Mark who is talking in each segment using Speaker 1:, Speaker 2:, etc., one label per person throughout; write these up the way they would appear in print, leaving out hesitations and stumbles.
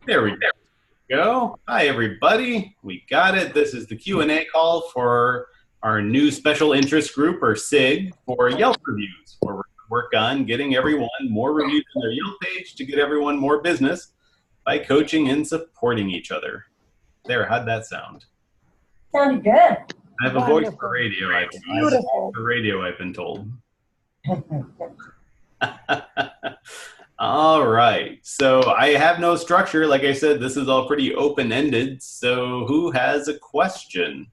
Speaker 1: There we go. Hi, everybody. We got it. This is the Q&A call for our new special interest group, or SIG, for Yelp reviews, where we're going to work on getting everyone more reviews on their Yelp page to get everyone more business by coaching and supporting each other. There, how'd that sound?
Speaker 2: Sounded good.
Speaker 1: I have a voice for radio. I have a voice for radio, I've been told. All right. So I have no structure. Like I said, this is all pretty open-ended. So who has a question?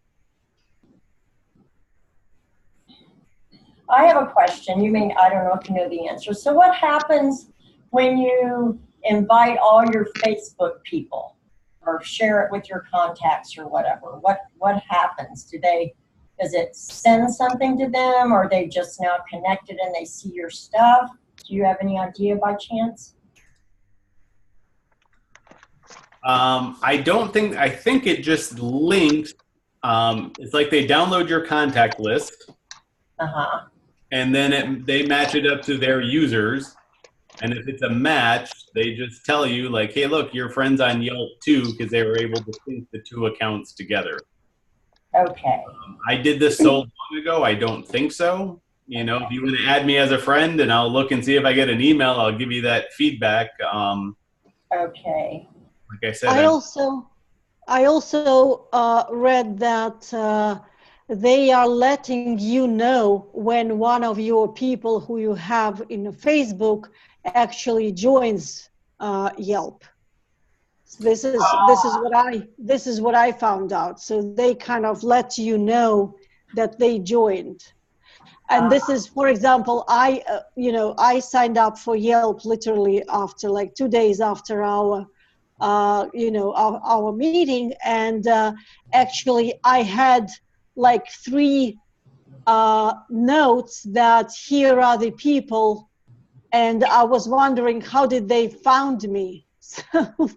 Speaker 2: I have a question. I don't know if you know the answer. So what happens when you invite all your Facebook people or share it with your contacts or whatever? What happens? Does it send something to them, or are they just now connected and they see your stuff? Do you have any idea by chance?
Speaker 1: I think it just links. It's like they download your contact list.
Speaker 2: Uh-huh.
Speaker 1: And then they match it up to their users. And if it's a match, they just tell you like, hey, look, your friend's on Yelp too, because they were able to sync the two accounts together.
Speaker 2: Okay.
Speaker 1: I did this so long ago, I don't think so. You know, if you want to add me as a friend and I'll look and see if I get an email, I'll give you that feedback.
Speaker 2: Okay.
Speaker 1: Like I said,
Speaker 3: I also read that they are letting you know when one of your people who you have in Facebook actually joins Yelp. So this is what I found out. So they kind of let you know that they joined. And this is, for example, I signed up for Yelp literally after like 2 days after our meeting, and actually I had like 3 notes that here are the people, and I was wondering how did they found me. So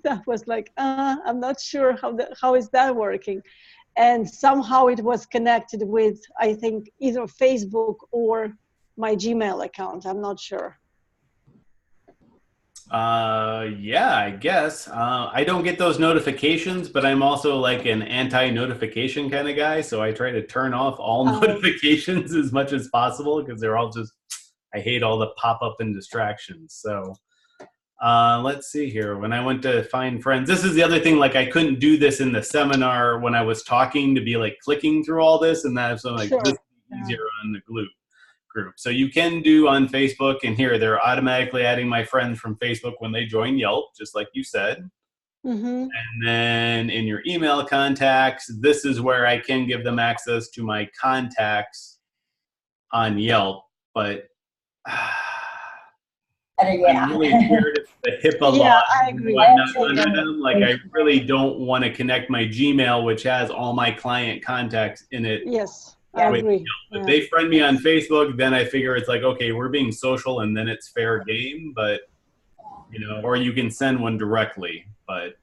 Speaker 3: that was like, I'm not sure how is that working. And somehow it was connected with, I think, either Facebook or my Gmail account. I'm not sure.
Speaker 1: Yeah, I guess. I don't get those notifications, but I'm also like an anti-notification kind of guy. So I try to turn off all notifications as much as possible because they're all just, I hate all the pop-up and distractions. So let's see here. When I went to find friends, this is the other thing, like I couldn't do this in the seminar when I was talking to be like clicking through all this, and that's so like this is easier on the group. So you can do on Facebook, and here they're automatically adding my friends from Facebook when they join Yelp, just like you said. And then in your email contacts, this is where I can give them access to my contacts on Yelp, but I'm really scared of the HIPAA law.
Speaker 3: I agree.
Speaker 1: I'm not under them. Like I really don't want to connect my Gmail, which has all my client contacts in it.
Speaker 3: Yes, I agree.
Speaker 1: If they friend me on Facebook, then I figure it's like, okay, we're being social, and then it's fair game. But or you can send one directly. But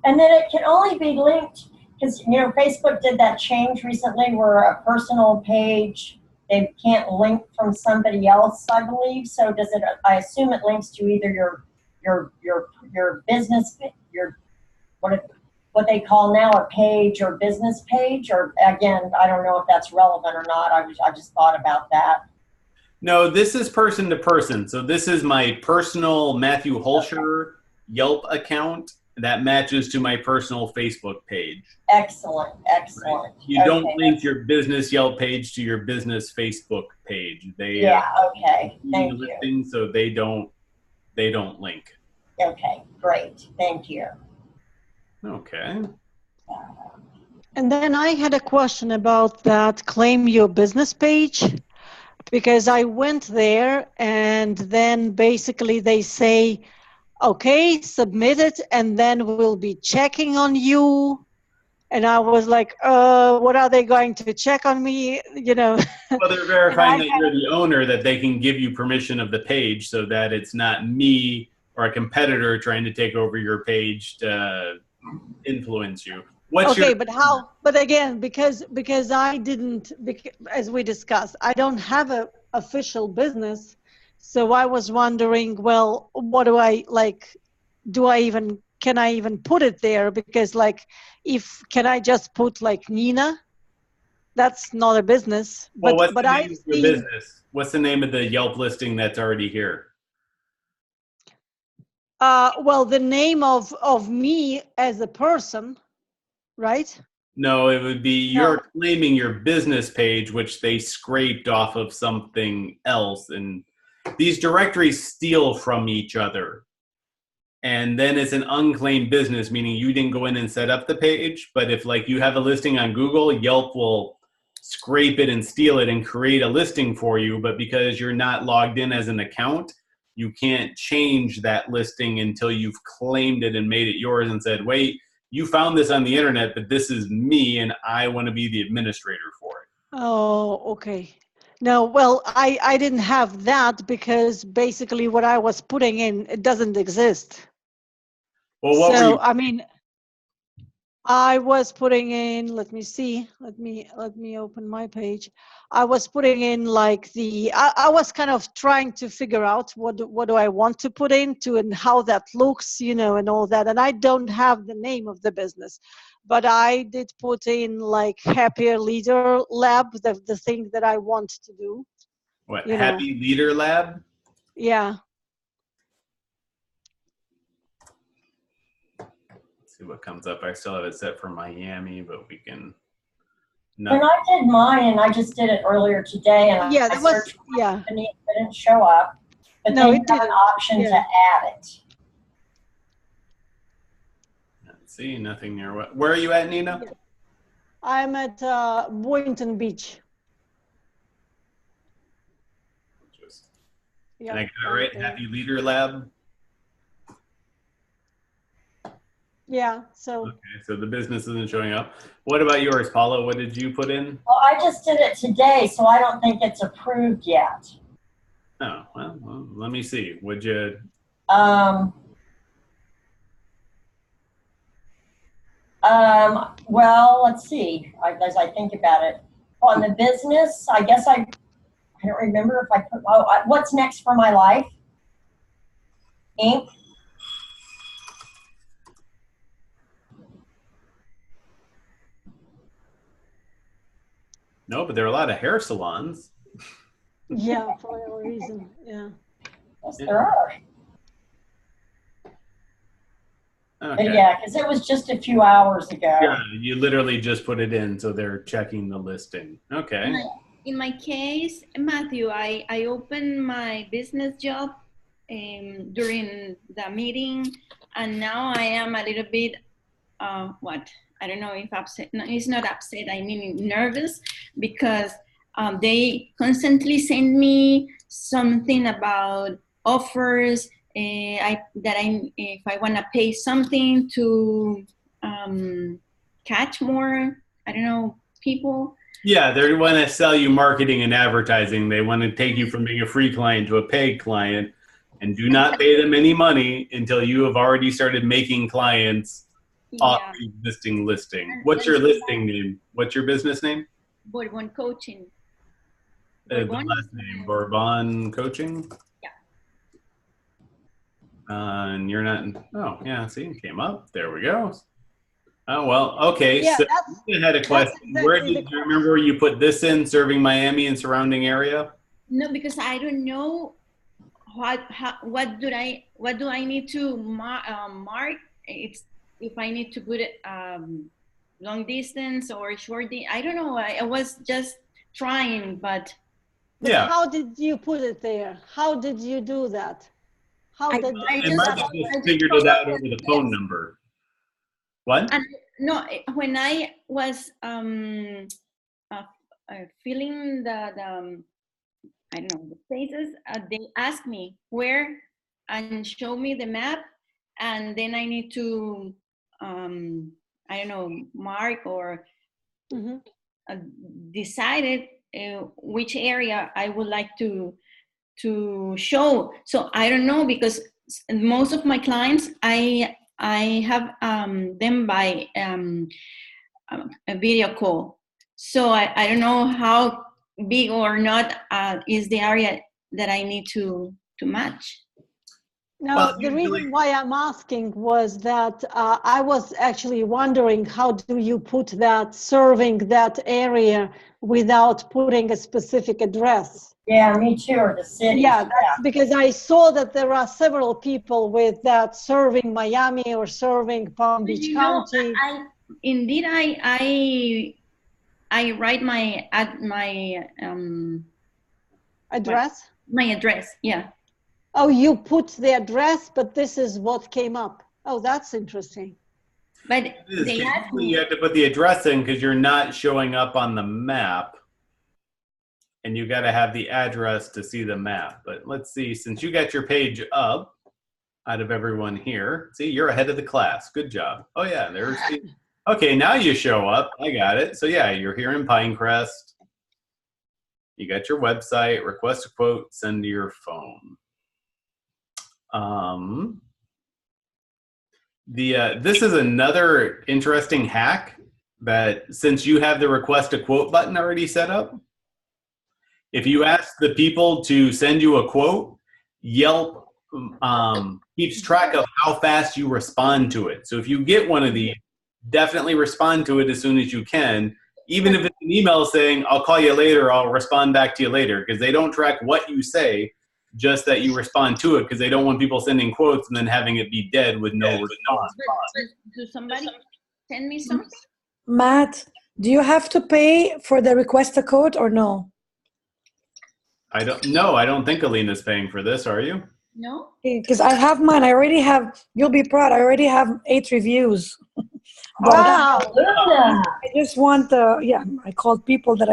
Speaker 2: and then it can only be linked because Facebook did that change recently where a personal page, they can't link from somebody else, I believe. So does it? I assume it links to either your business, what they call now a page or business page, or again, I don't know if that's relevant or not. I just thought about that.
Speaker 1: No, this is person to person. So this is my personal Matthew Hoelscher Yelp account that matches to my personal Facebook page.
Speaker 2: Excellent, excellent.
Speaker 1: Right. You don't link your business Yelp page to your business Facebook page. They
Speaker 2: okay. Thank you.
Speaker 1: So they don't link.
Speaker 2: Okay, great. Thank you.
Speaker 1: Okay.
Speaker 3: And then I had a question about that claim your business page, because I went there and then basically they say, okay, submit it, and then we'll be checking on you. And I was like, what are they going to check on me?
Speaker 1: Well, they're verifying that you're the owner, that they can give you permission of the page so that it's not me or a competitor trying to take over your page to influence you.
Speaker 3: But again, because I didn't, as we discussed, I don't have an official business. So I was wondering, well, what do I like? Do I even can I even put it there? Because like, can I just put like Nina? That's not a business.
Speaker 1: Well, what's
Speaker 3: But
Speaker 1: the
Speaker 3: I've
Speaker 1: name of your
Speaker 3: seen,
Speaker 1: business? What's the name of the Yelp listing that's already here?
Speaker 3: well, the name of me as a person, right?
Speaker 1: No, it would be
Speaker 3: No.
Speaker 1: you're claiming your business page, which they scraped off of something else. And these directories steal from each other. And then it's an unclaimed business, meaning you didn't go in and set up the page. But if like you have a listing on Google, Yelp will scrape it and steal it and create a listing for you. But because you're not logged in as an account, you can't change that listing until you've claimed it and made it yours and said, wait, you found this on the internet, but this is me and I want to be the administrator for it.
Speaker 3: Oh, okay. No, well, I didn't have that because basically what I was putting in, it doesn't exist.
Speaker 1: Well, what were you?
Speaker 3: I mean, I was putting in, let me see, let me open my page. I was putting in like I was kind of trying to figure out what do I want to put into and how that looks, you know, and all that. And I don't have the name of the business, but I did put in like Happier Leader Lab, the thing that I want to do.
Speaker 1: What,
Speaker 3: You know.
Speaker 1: Happy Leader Lab?
Speaker 3: Yeah.
Speaker 1: See what comes up. I still have it set for Miami, but we can.
Speaker 2: When I did mine, and I just did it earlier today, and
Speaker 3: Yeah,
Speaker 2: I
Speaker 3: that was,
Speaker 2: searched
Speaker 3: yeah.
Speaker 2: and it didn't show up. But
Speaker 3: No,
Speaker 2: then
Speaker 3: it
Speaker 2: you have an
Speaker 3: didn't.
Speaker 2: option
Speaker 3: Yeah.
Speaker 2: to add it.
Speaker 1: Let's see, nothing near what. Where are you at, Nina?
Speaker 3: Yeah. I'm at Boynton Beach.
Speaker 1: Yeah, and I got it right. Happy Leader Lab.
Speaker 3: Yeah, so.
Speaker 1: Okay, so the business isn't showing up. What about yours, Paula? What did you put in?
Speaker 2: Well, I just did it today, so I don't think it's approved yet.
Speaker 1: Oh, well let me see. Would you?
Speaker 2: Well, let's see. As I think about it, on the business, I guess I don't remember if I put. What's next for my life? Inc.
Speaker 1: No, but there are a lot of hair salons.
Speaker 3: Yeah, for whatever reason, yeah.
Speaker 2: Yes, there are.
Speaker 1: Okay.
Speaker 2: Yeah, because it was just a few hours ago.
Speaker 1: Yeah, you literally just put it in, so they're checking the listing. Okay.
Speaker 4: In my case, Matthew, I opened my business job during the meeting, and now I am a little bit, I don't know if upset. No, it's not upset. I mean nervous because they constantly send me something about offers. If I want to pay something to catch more, I don't know, people.
Speaker 1: Yeah, they want to sell you marketing and advertising. They want to take you from being a free client to a paid client, and do not pay them any money until you have already started making clients off the existing listing. What's your listing name? What's your business name?
Speaker 4: Bourbon Coaching.
Speaker 1: The last name, Bourbon Coaching?
Speaker 4: Yeah.
Speaker 1: And you're not, oh, yeah, see, it came up. There we go. Oh, well, okay.
Speaker 3: Yeah,
Speaker 1: so I had a question.
Speaker 3: exactly
Speaker 1: Where do you remember where you put this in, serving Miami and surrounding area?
Speaker 4: No, because I don't know what do I need to mark. It's if I need to put it long distance or short. I don't know. I was just trying, but
Speaker 1: yeah.
Speaker 3: How did you put it there? How did you do that?
Speaker 1: Martha just figured it out over the phone number. What?
Speaker 4: And no, when I was filling the I don't know the spaces, they asked me where and show me the map, and then I need to I don't know, mark or decided which area I would like to show. So I don't know, because most of my clients I have them by a video call. So I don't know how big or not is the area that I need to match.
Speaker 3: Now,
Speaker 1: Well,
Speaker 3: the
Speaker 1: usually,
Speaker 3: reason why I'm asking was that I was actually wondering, how do you put that, serving that area without putting a specific address?
Speaker 2: Yeah, me too, or the city.
Speaker 3: Yeah, that's because I saw that there are several people with that, serving Miami or serving Palm Beach
Speaker 4: You know,
Speaker 3: County.
Speaker 4: indeed, I write my
Speaker 3: Address?
Speaker 4: my address. Yeah.
Speaker 3: Oh, you put the address, but this is what came up. Oh, that's interesting.
Speaker 4: But
Speaker 1: usually
Speaker 4: they asked me.
Speaker 1: you have to put the address in because you're not showing up on the map. And you got to have the address to see the map. But let's see, since you got your page up out of everyone here, see, you're ahead of the class. Good job. Oh, yeah, there's the, okay, now you show up. I got it. So, yeah, you're here in Pinecrest. You got your website, request a quote, send to your phone. This is another interesting hack that since you have the request a quote button already set up, if you ask the people to send you a quote, Yelp keeps track of how fast you respond to it. So if you get one of these, definitely respond to it as soon as you can. Even if it's an email saying, I'll call you later, I'll respond back to you later, because they don't track what you say, just that you respond to it, because they don't want people sending quotes and then having it be dead with no response.
Speaker 4: Do somebody send me something?
Speaker 5: Matt, do you have to pay for the request a quote or no?
Speaker 1: I don't think Alina's paying for this, are you?
Speaker 4: No.
Speaker 5: Because I have mine. I already have, you'll be proud, I already have 8 reviews.
Speaker 3: Wow.
Speaker 2: Luna.
Speaker 5: I just want I called people that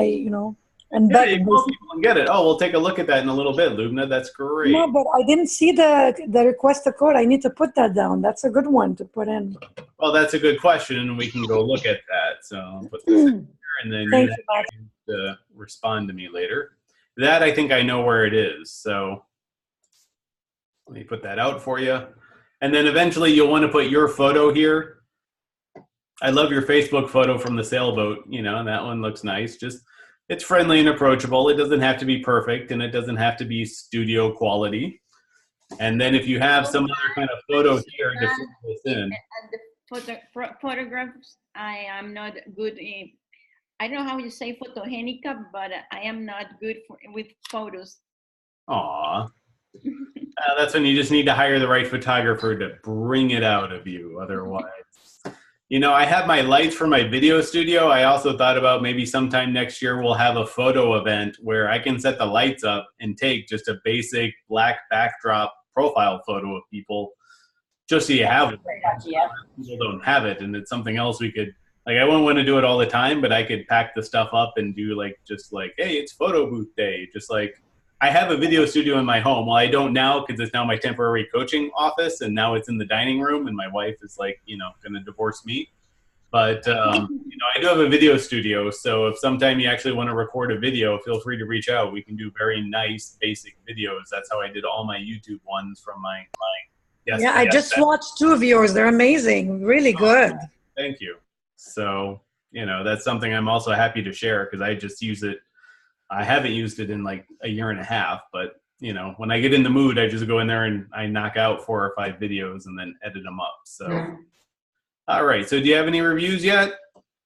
Speaker 5: and
Speaker 1: Yeah,
Speaker 5: begged.
Speaker 1: you call people and get it. Oh, we'll take a look at that in a little bit, Lubna. That's great.
Speaker 5: No, but I didn't see the request a quote. I need to put that down. That's a good one to put in.
Speaker 1: Well, that's a good question, and we can go look at that. So I'll put this in here, and then
Speaker 5: Thank
Speaker 1: you
Speaker 5: you, Matt.
Speaker 1: have to respond to me later. That I think I know where it is. So let me put that out for you. And then eventually you'll want to put your photo here. I love your Facebook photo from the sailboat, and that one looks nice. Just, it's friendly and approachable. It doesn't have to be perfect, and it doesn't have to be studio quality. And then if you have some other kind of photo here to fill this in.
Speaker 4: The photographs, I am not good in, I don't know how you say photogénica, but I am not good with photos.
Speaker 1: Aw. That's when you just need to hire the right photographer to bring it out of you. Otherwise, I have my lights for my video studio. I also thought about maybe sometime next year we'll have a photo event where I can set the lights up and take just a basic black backdrop profile photo of people, just so you have it. People don't have it, and it's something else we could, I wouldn't want to do it all the time, but I could pack the stuff up and do hey, it's photo booth day. Just like, I have a video studio in my home. Well, I don't now because it's now my temporary coaching office, and now it's in the dining room, and my wife is going to divorce me. But, I do have a video studio, so if sometime you actually want to record a video, feel free to reach out. We can do very nice, basic videos. That's how I did all my YouTube ones from my
Speaker 5: Yeah, I just watched 2 of yours. They're amazing. Really good.
Speaker 1: Thank you. So, that's something I'm also happy to share because I just use it. I haven't used it in like a year and a half, but when I get in the mood, I just go in there and I knock out 4 or 5 videos and then edit them up. So, all right. So do you have any reviews yet?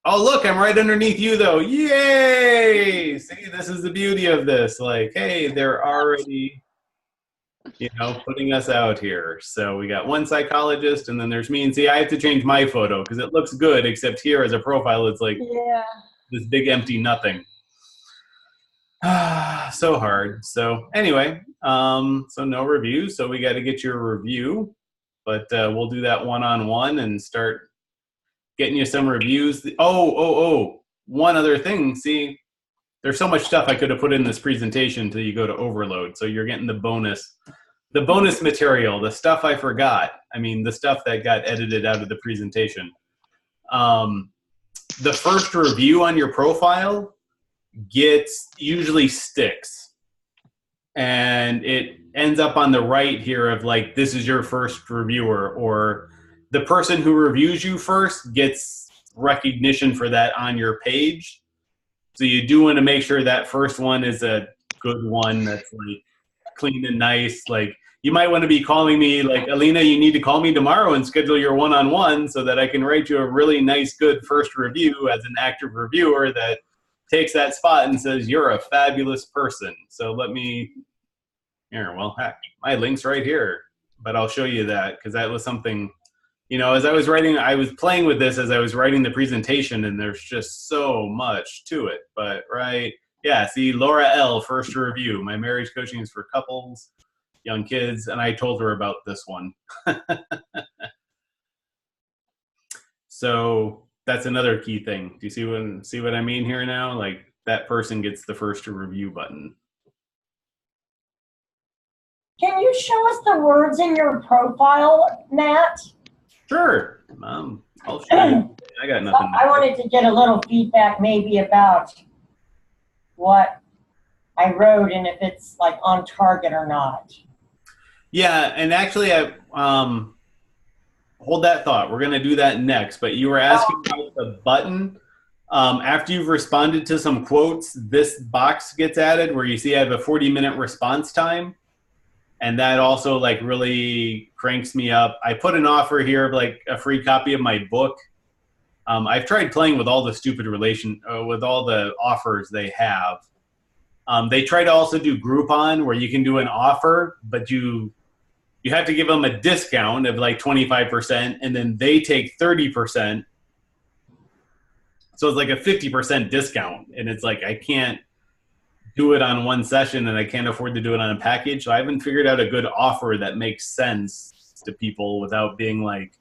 Speaker 1: Oh, look, I'm right underneath you though. Yay. See, this is the beauty of this. Hey, they're already, putting us out here. So we got one psychologist and then there's me. And see, I have to change my photo because it looks good, except here as a profile, it's this big empty nothing. So hard. So anyway, so no reviews. So we got to get your review, but we'll do that one-on-one and start getting you some reviews. One other thing. See, there's so much stuff I could have put in this presentation until you go to overload. So you're getting the bonus material, the stuff I forgot. I mean, the stuff that got edited out of the presentation. The first review on your profile usually sticks, and it ends up on the right here of this is your first reviewer, or the person who reviews you first gets recognition for that on your page. So you do want to make sure that first one is a good one that's clean and nice. you might want to be calling me like, Alina, you need to call me tomorrow and schedule your one-on-one so that I can write you a really nice, good first review as an active reviewer that takes that spot and says, you're a fabulous person. So let me, here, well, heck, my link's right here, but I'll show you that because that was something, you know, as I was writing, I was playing with this as I was writing the presentation, and there's just so much to it. But, right, yeah, see, Laura L., first review. My marriage coaching is for couples, young kids, and I told her about this one. So that's another key thing. Do you see what I mean here now? Like, that person gets the first review button.
Speaker 2: Can you show us the words in your profile, Matt?
Speaker 1: Sure. I'll show you. I got nothing.
Speaker 2: I wanted to get a little feedback maybe about what I wrote and if it's like on target or not.
Speaker 1: Yeah, and actually, I hold that thought. We're going to do that next. But you were asking about the button. After you've responded to some quotes, this box gets added where you see I have a 40-minute response time. And that also like really cranks me up. I put an offer here of like a free copy of my book. I've tried playing with all the stupid with all the offers they have. They try to also do Groupon where you can do an offer, but you have to give them a discount of like 25%, and then they take 30%. So it's like a 50% discount, and it's like I can't do it on one session, and I can't afford to do it on a package. So I haven't figured out a good offer that makes sense to people without being like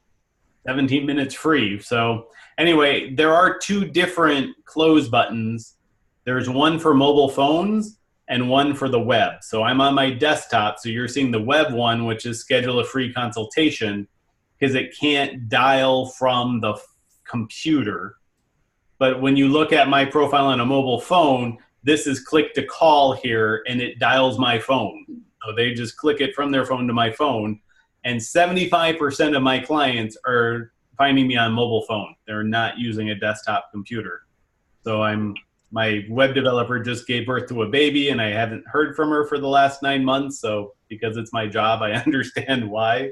Speaker 1: 17 minutes free. So anyway, there are two different close buttons. There's one for mobile phones and one for the web. So I'm on my desktop. So you're seeing the web one, which is schedule a free consultation, because it can't dial from the computer. But when you look at my profile on a mobile phone, this is click to call here, and it dials my phone. So they just click it from their phone to my phone. And 75% of my clients are finding me on mobile phone. They're not using a desktop computer. So my web developer just gave birth to a baby, and I haven't heard from her for the last 9 months. So because it's my job, I understand why.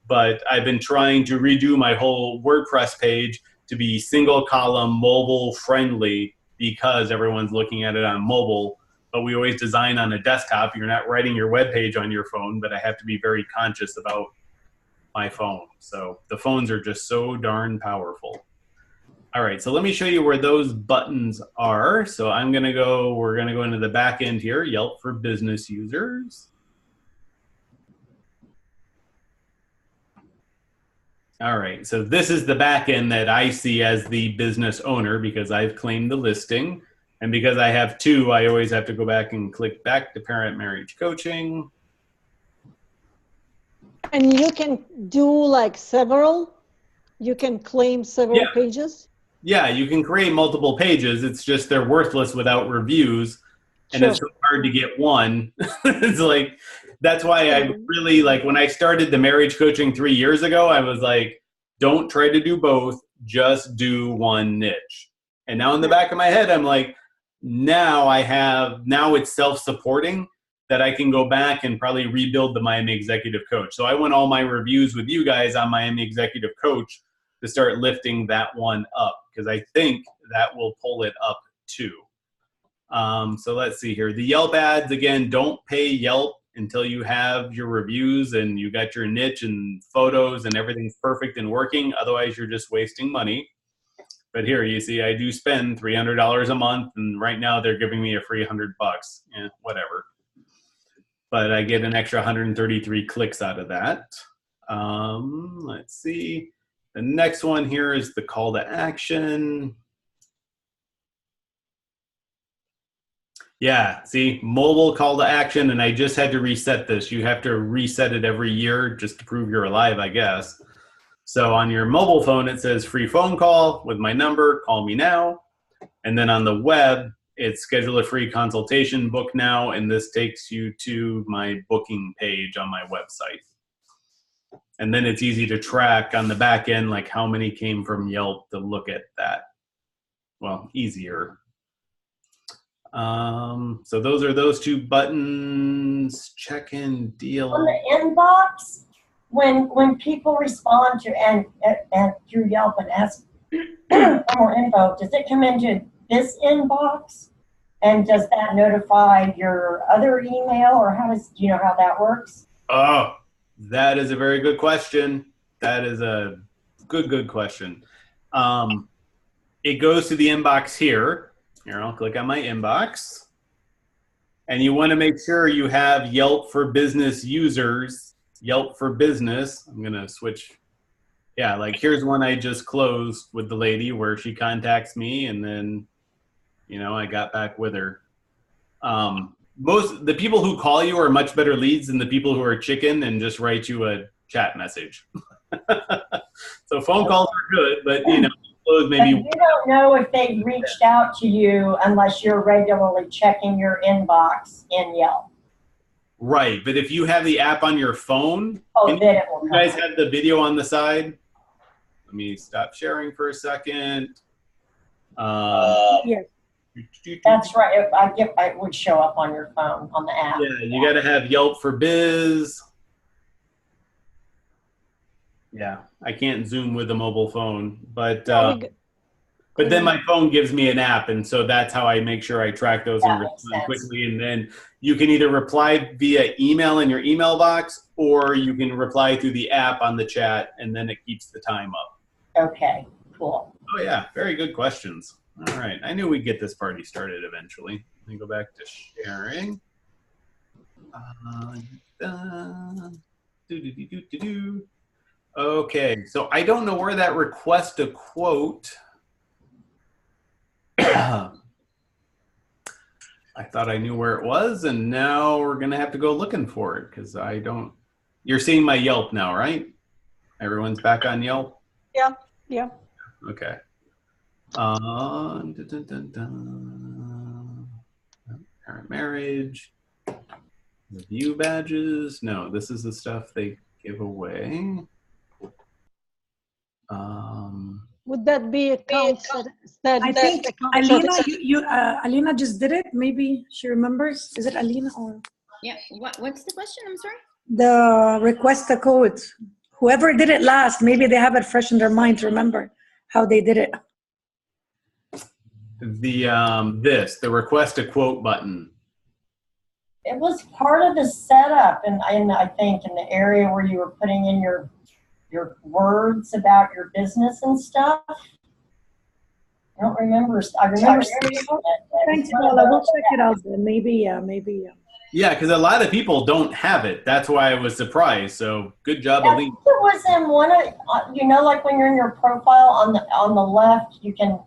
Speaker 1: But I've been trying to redo my whole WordPress page to be single column, mobile friendly, because everyone's looking at it on mobile, but we always design on a desktop. You're not writing your web page on your phone, but I have to be very conscious about my phone. So the phones are just so darn powerful. All right, so let me show you where those buttons are. So we're gonna go into the back end here, Yelp for business users. All right, so this is the back end that I see as the business owner because I've claimed the listing. And because I have two, I always have to go back and click back to parent marriage coaching.
Speaker 3: And you can do like several? You can claim several pages?
Speaker 1: Yeah, you can create multiple pages. It's just they're worthless without reviews. And it's so hard to get one. It's like, that's why I really, like, when I started the marriage coaching 3 years ago, I was like, don't try to do both, just do one niche. And now in the back of my head, I'm like, now it's self-supporting that I can go back and probably rebuild the Miami Executive Coach. So I want all my reviews with you guys on Miami Executive Coach to start lifting that one up, because I think that will pull it up too. So let's see here. The Yelp ads, again, don't pay Yelp until you have your reviews and you got your niche and photos and everything's perfect and working. Otherwise, you're just wasting money. But here you see I do spend $300 a month, and right now they're giving me a free $100. Whatever. But I get an extra 133 clicks out of that. Let's see. The next one here is the call to action. Yeah, see, mobile call to action, and I just had to reset this. You have to reset it every year just to prove you're alive, I guess. So on your mobile phone, it says free phone call with my number, call me now. And then on the web, it's schedule a free consultation, book now, and this takes you to my booking page on my website. And then it's easy to track on the back end, like how many came from Yelp to look at that. Well, easier. So those are those two buttons. Check-in deal.
Speaker 2: On the inbox, when people respond to and through Yelp and ask for more info, does it come into this inbox? And does that notify your other email, or do you know how that works?
Speaker 1: Oh, that is a very good question. That is a good question. It goes to the inbox here. Here, I'll click on my inbox. And you want to make sure you have Yelp for Business users. Yelp for Business. I'm going to switch. Yeah, like here's one I just closed with the lady where she contacts me, and then, you know, I got back with her. The people who call you are much better leads than the people who are chicken and just write you a chat message. So phone calls are good, but you know, maybe.
Speaker 2: But you don't know if they reached out to you unless you're regularly checking your inbox in Yelp.
Speaker 1: Right, but if you have the app on your phone,
Speaker 2: then it will
Speaker 1: you guys have the video on the side. Let me stop sharing for a second.
Speaker 5: Yes.
Speaker 2: That's right. It would show up on your phone on the app.
Speaker 1: Yeah, you got to have Yelp for Biz. Yeah, I can't Zoom with a mobile phone, but then my phone gives me an app, and so that's how I make sure I track those and respond quickly. And then you can either reply via email in your email box, or you can reply through the app on the chat, and then it keeps the time up.
Speaker 2: Okay, cool.
Speaker 1: Oh yeah, very good questions. All right, I knew we'd get this party started eventually. Let me go back to sharing. Okay, so I don't know where that request a quote. I thought I knew where it was, and now we're gonna have to go looking for it because I don't. You're seeing my Yelp now, right? Everyone's back on Yelp?
Speaker 3: Yeah, yeah.
Speaker 1: Okay. Parent marriage, review badges. No, this is the stuff they give away.
Speaker 3: Would that be accounts that
Speaker 5: I think Alina just did it. Maybe she remembers. Is it Alina or?
Speaker 4: Yeah. What's the question? I'm sorry.
Speaker 5: The request a code. Whoever did it last, maybe they have it fresh in their mind to remember how they did it.
Speaker 1: The request a quote button.
Speaker 2: It was part of the setup, and I think in the area where you were putting in your words about your business and stuff. I don't remember. I remember seeing it.
Speaker 5: Thanks, Paula. We'll check it out then. Maybe.
Speaker 1: Yeah, because a lot of people don't have it. That's why I was surprised. So good job, Aline.
Speaker 2: It was in one of, like when you're in your profile on the left, you can.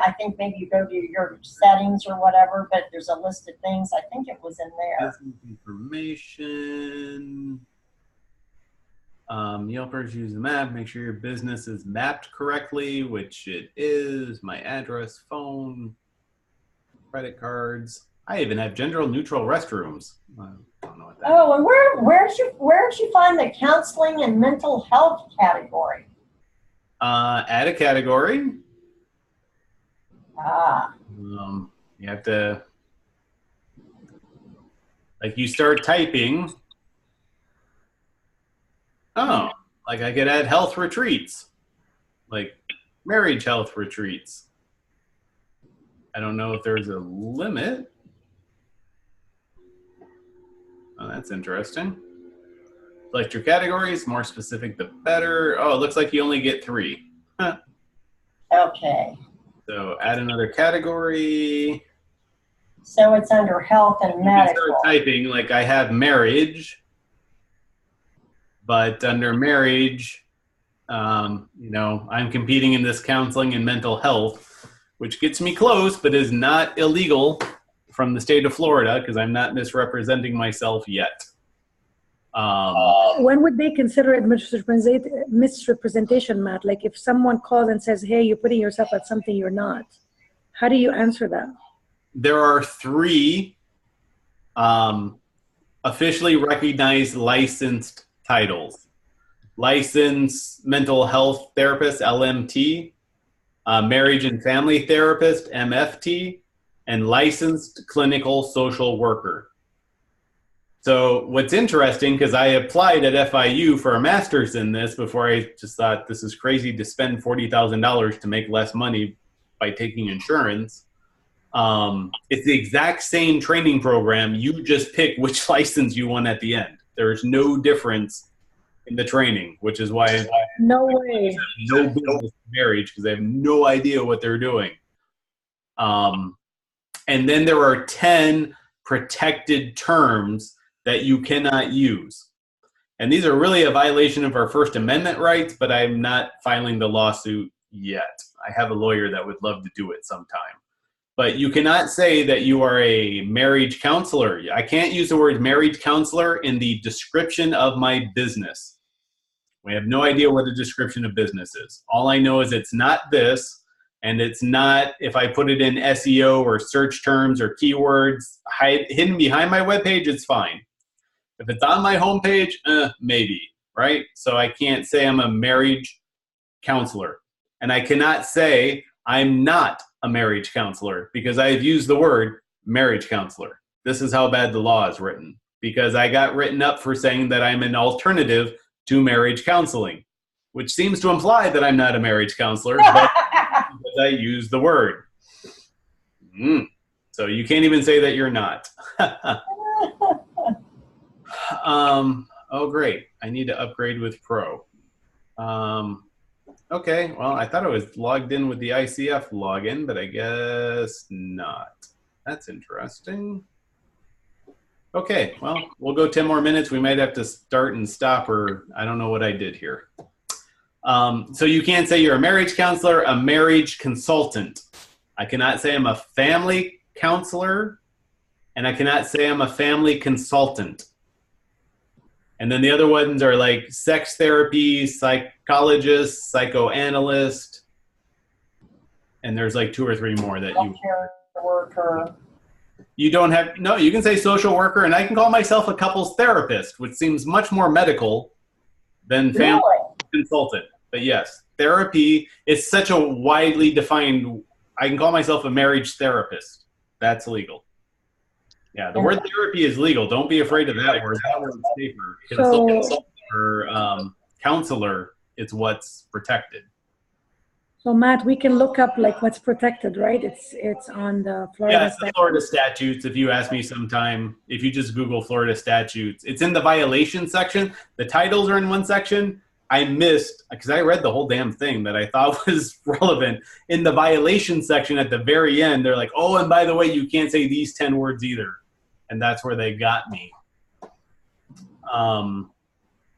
Speaker 2: I think maybe you go to your settings or whatever, but there's a list of things. I think it was in there.
Speaker 1: Business information. Yelpers use the map. Make sure your business is mapped correctly, which it is. My address, phone, credit cards. I even have gender neutral restrooms. I don't know what that is.
Speaker 2: Oh, and where did you find the counseling and mental health category?
Speaker 1: Add a category. You have to, like, you start typing. Oh, like I could add health retreats, like marriage health retreats. I don't know if there's a limit. Oh, that's interesting. Select your categories, more specific the better. Oh, it looks like you only get 3. Huh.
Speaker 2: Okay.
Speaker 1: So add another category.
Speaker 2: So it's under health and medical.
Speaker 1: You start typing, like I have marriage, but under marriage, I'm competing in this counseling and mental health, which gets me close, but is not illegal from the state of Florida because I'm not misrepresenting myself yet.
Speaker 5: When would they consider it misrepresentation, Matt? Like if someone calls and says, hey, you're putting yourself at something you're not. How do you answer that?
Speaker 1: There are 3 officially recognized licensed titles. Licensed mental health therapist, LMT, marriage and family therapist, MFT, and licensed clinical social worker. So what's interesting, because I applied at FIU for a master's in this before, I just thought this is crazy to spend $40,000 to make less money by taking insurance. It's the exact same training program. You just pick which license you want at the end. There's no difference in the training, which is why
Speaker 5: No way.
Speaker 1: no business marriage, because they have no idea what they're doing. And then there are 10 protected terms that you cannot use. And these are really a violation of our First Amendment rights, but I'm not filing the lawsuit yet. I have a lawyer that would love to do it sometime. But you cannot say that you are a marriage counselor. I can't use the word marriage counselor in the description of my business. We have no idea what a description of business is. All I know is it's not this, and it's not, if I put it in SEO or search terms or keywords hidden behind my webpage, it's fine. If it's on my homepage, maybe, right? So I can't say I'm a marriage counselor. And I cannot say I'm not a marriage counselor because I've used the word marriage counselor. This is how bad the law is written, because I got written up for saying that I'm an alternative to marriage counseling, which seems to imply that I'm not a marriage counselor, but because I use the word. So you can't even say that you're not. Oh, great. I need to upgrade with Pro. Okay, well, I thought I was logged in with the ICF login, but I guess not. That's interesting. Okay, well, we'll go 10 more minutes. We might have to start and stop, or I don't know what I did here. So you can't say you're a marriage counselor, a marriage consultant. I cannot say I'm a family counselor, and I cannot say I'm a family consultant. And then the other ones are like sex therapy, psychologist, psychoanalyst, and there's like 2 or 3 more that you don't have. No, you can say social worker, and I can call myself a couples therapist, which seems much more medical than family consultant. But yes, therapy is such a widely defined. I can call myself a marriage therapist. That's legal. Yeah, the word therapy is legal. Don't be afraid of that word. That word's safer. Consultant or counselor is what's protected.
Speaker 5: So Matt, we can look up like what's protected, right? It's on the Florida.
Speaker 1: Yeah, it's the Florida statutes. If you ask me sometime, if you just Google Florida statutes, it's in the violation section. The titles are in one section. I missed, because I read the whole damn thing that I thought was relevant. In the violation section at the very end, they're like, oh, and by the way, you can't say these 10 words either. And that's where they got me.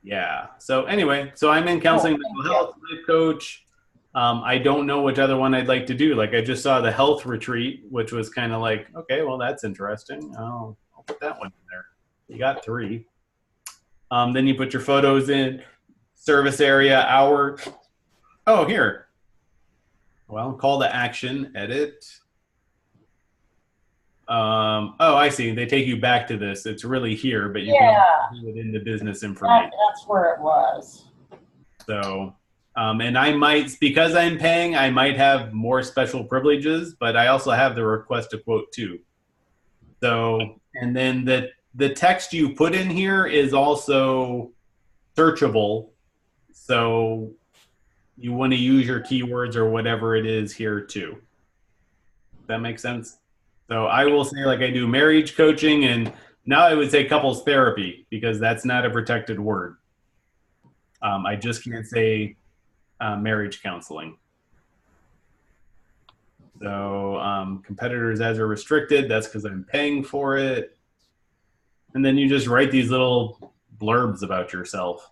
Speaker 1: Yeah. So anyway, so I'm in counseling, mental health, life coach. I don't know which other one I'd like to do. Like I just saw the health retreat, which was kind of like, okay, well, that's interesting. I'll put that one in there. You got 3. Then you put your photos in, service area, hour. Oh, here. Well, call to action, edit. Oh, I see. They take you back to this. It's really here, but you can do it in the business information.
Speaker 2: That's where it was.
Speaker 1: So, and I might, because I'm paying, I might have more special privileges, but I also have the request to quote too. So, and then the text you put in here is also searchable. So you want to use your keywords or whatever it is here too. Does that make sense? So I will say, like, I do marriage coaching, and now I would say couples therapy because that's not a protected word. I just can't say marriage counseling. So competitors as are restricted, that's because I'm paying for it. And then you just write these little blurbs about yourself.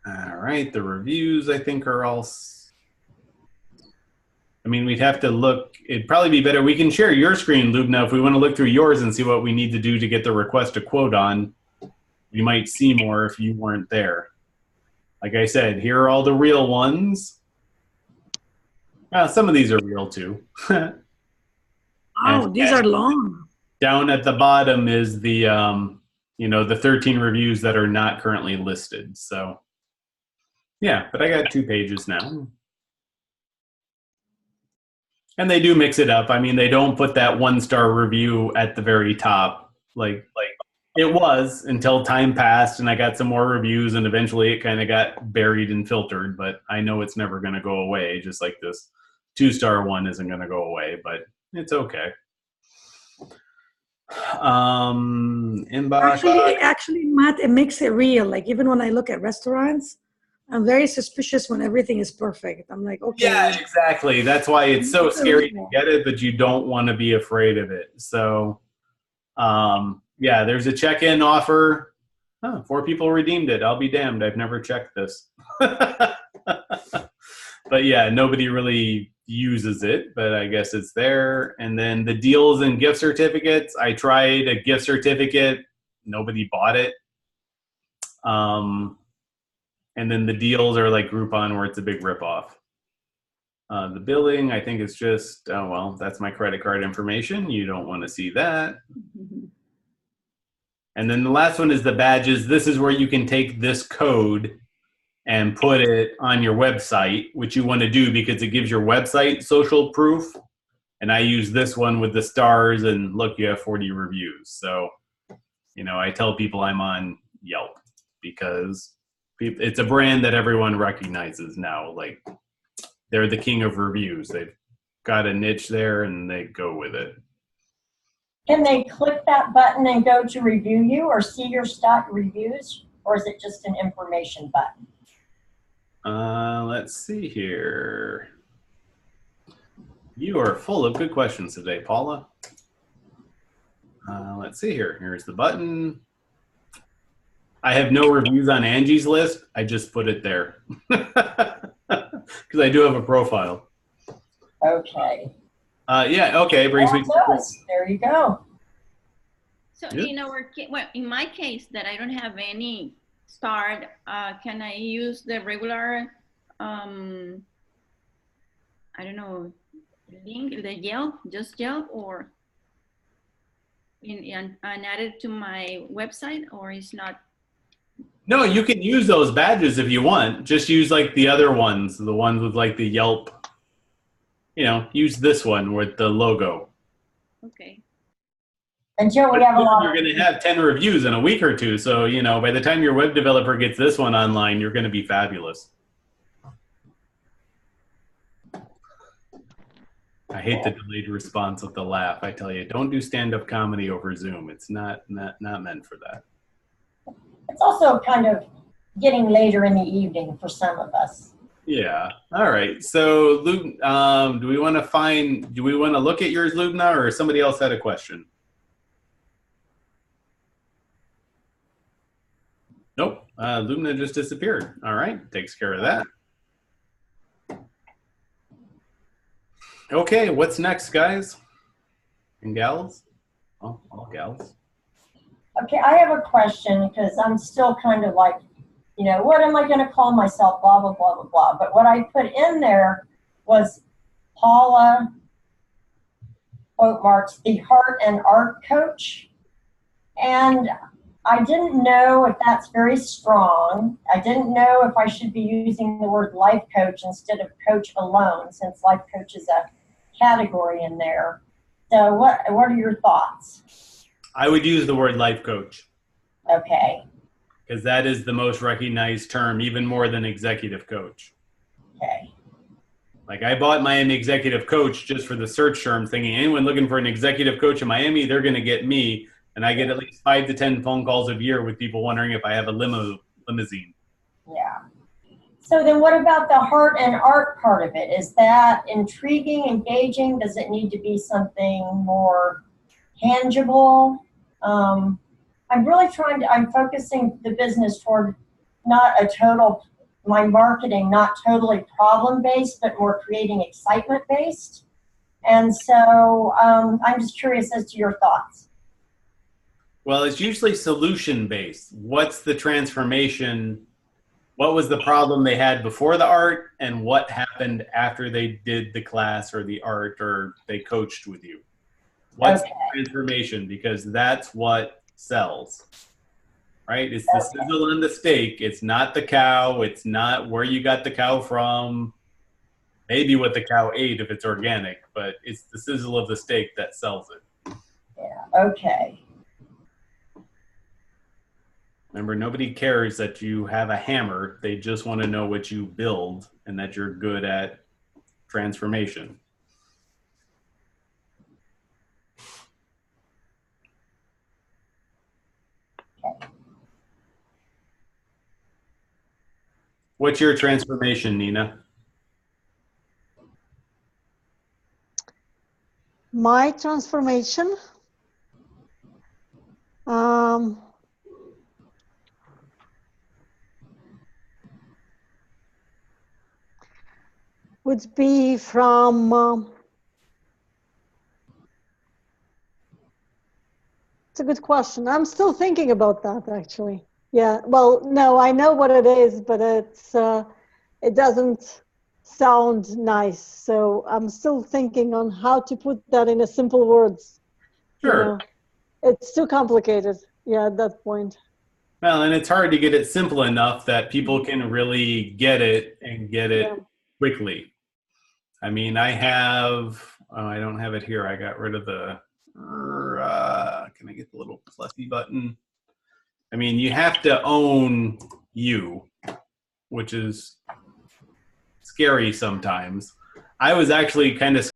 Speaker 1: All right, the reviews I think are all... I mean, we'd have to look. It'd probably be better. We can share your screen, Lubna, if we want to look through yours and see what we need to do to get the request to quote on. You might see more if you weren't there. Like I said, here are all the real ones. Some of these are real too.
Speaker 5: Oh, these are long.
Speaker 1: Down at the bottom is the, the 13 reviews that are not currently listed. So, yeah, but I got 2 pages now. And they do mix it up. I mean, they don't put that 1-star review at the very top. Like it was until time passed and I got some more reviews and eventually it kind of got buried and filtered, but I know it's never going to go away. Just like this 2-star one isn't going to go away, but it's okay. Inbox.
Speaker 5: Actually, Matt, it makes it real. Like even when I look at restaurants, I'm very suspicious when everything is perfect. I'm like, okay.
Speaker 1: Yeah, exactly. That's why it's so scary to get it, but you don't want to be afraid of it. So, yeah, there's a check-in offer. Oh, 4 people redeemed it. I'll be damned. I've never checked this. But yeah, nobody really uses it, but I guess it's there. And then the deals and gift certificates. I tried a gift certificate. Nobody bought it. And then the deals are like Groupon where it's a big ripoff. The billing, I think it's just, oh, well, that's my credit card information. You don't want to see that. And then the last one is the badges. This is where you can take this code and put it on your website, which you want to do because it gives your website social proof. And I use this one with the stars and look, you have 40 reviews. So, you know, I tell people I'm on Yelp because it's a brand that everyone recognizes now. Like they're the king of reviews. They've got a niche there and they go with it.
Speaker 2: Can they click that button and go to review you or see your stock reviews? Or is it just an information button?
Speaker 1: Let's see here. You are full of good questions today, Paula. Let's see here. Here's the button. I have no reviews on Angie's list. I just put it there because I do have a profile.
Speaker 2: Okay.
Speaker 1: Yeah, okay. Brings me.
Speaker 2: There you go.
Speaker 4: So in my case that I don't have any start, can I use the regular, I don't know, link, the Yelp, just Yelp, or and add it to my website, or is not?
Speaker 1: No, you can use those badges if you want. Just use like the other ones, the ones with like the Yelp. You know, use this one with the logo.
Speaker 4: Okay.
Speaker 2: Until we have a lot.
Speaker 1: You're going to have 10 reviews in a week or two. So, you know, by the time your web developer gets this one online, you're going to be fabulous. I hate the delayed response with the laugh. I tell you, don't do stand-up comedy over Zoom. It's not meant for that.
Speaker 2: It's also kind of getting later in the evening for some of us.
Speaker 1: Yeah. All right. So, Luke, do we want to look at yours, Lubna, or somebody else had a question? Nope. Lubna just disappeared. All right. Takes care of that. Okay. What's next, guys and gals? Oh, all gals.
Speaker 2: Okay, I have a question because I'm still kind of like, you know, what am I going to call myself, blah, blah, blah, blah, blah. But what I put in there was Paula, quote marks, the heart and art coach. And I didn't know if that's very strong. I didn't know if I should be using the word life coach instead of coach alone, since life coach is a category in there. So what are your thoughts?
Speaker 1: I would use the word life coach.
Speaker 2: Okay.
Speaker 1: Because that is the most recognized term, even more than executive coach.
Speaker 2: Okay.
Speaker 1: Like I bought Miami executive coach just for the search term, thinking anyone looking for an executive coach in Miami, they're going to get me. And I get at least 5 to 10 phone calls a year with people wondering if I have a limousine.
Speaker 2: Yeah. So then what about the heart and art part of it? Is that intriguing, engaging? Does it need to be something more tangible? I'm focusing the business toward my marketing, not totally problem-based, but more creating excitement-based. And so I'm just curious as to your thoughts.
Speaker 1: Well, it's usually solution-based. What's the transformation? What was the problem they had before the art, and what happened after they did the class or the art or they coached with you? What's the transformation? Because that's what sells, right? It's the sizzle on the steak. It's not the cow. It's not where you got the cow from. maybe what the cow ate if it's organic, but it's the sizzle of the steak that sells it.
Speaker 2: Yeah, okay.
Speaker 1: Remember, nobody cares that you have a hammer. They just want to know what you build and that you're good at transformation. What's your transformation, Nina?
Speaker 3: My transformation, would be from, it's a good question. I'm still thinking about that, actually. Yeah, well, no, I know what it is, but it doesn't sound nice. So I'm still thinking on how to put that in a simple words.
Speaker 1: Sure.
Speaker 3: You know? It's too complicated, yeah, at that point.
Speaker 1: Well, and it's hard to get it simple enough that people can really get it and get it quickly. I mean, I don't have it here. I got rid of the, can I get the little plusy button? I mean, you have to own you, which is scary sometimes. I was actually kind of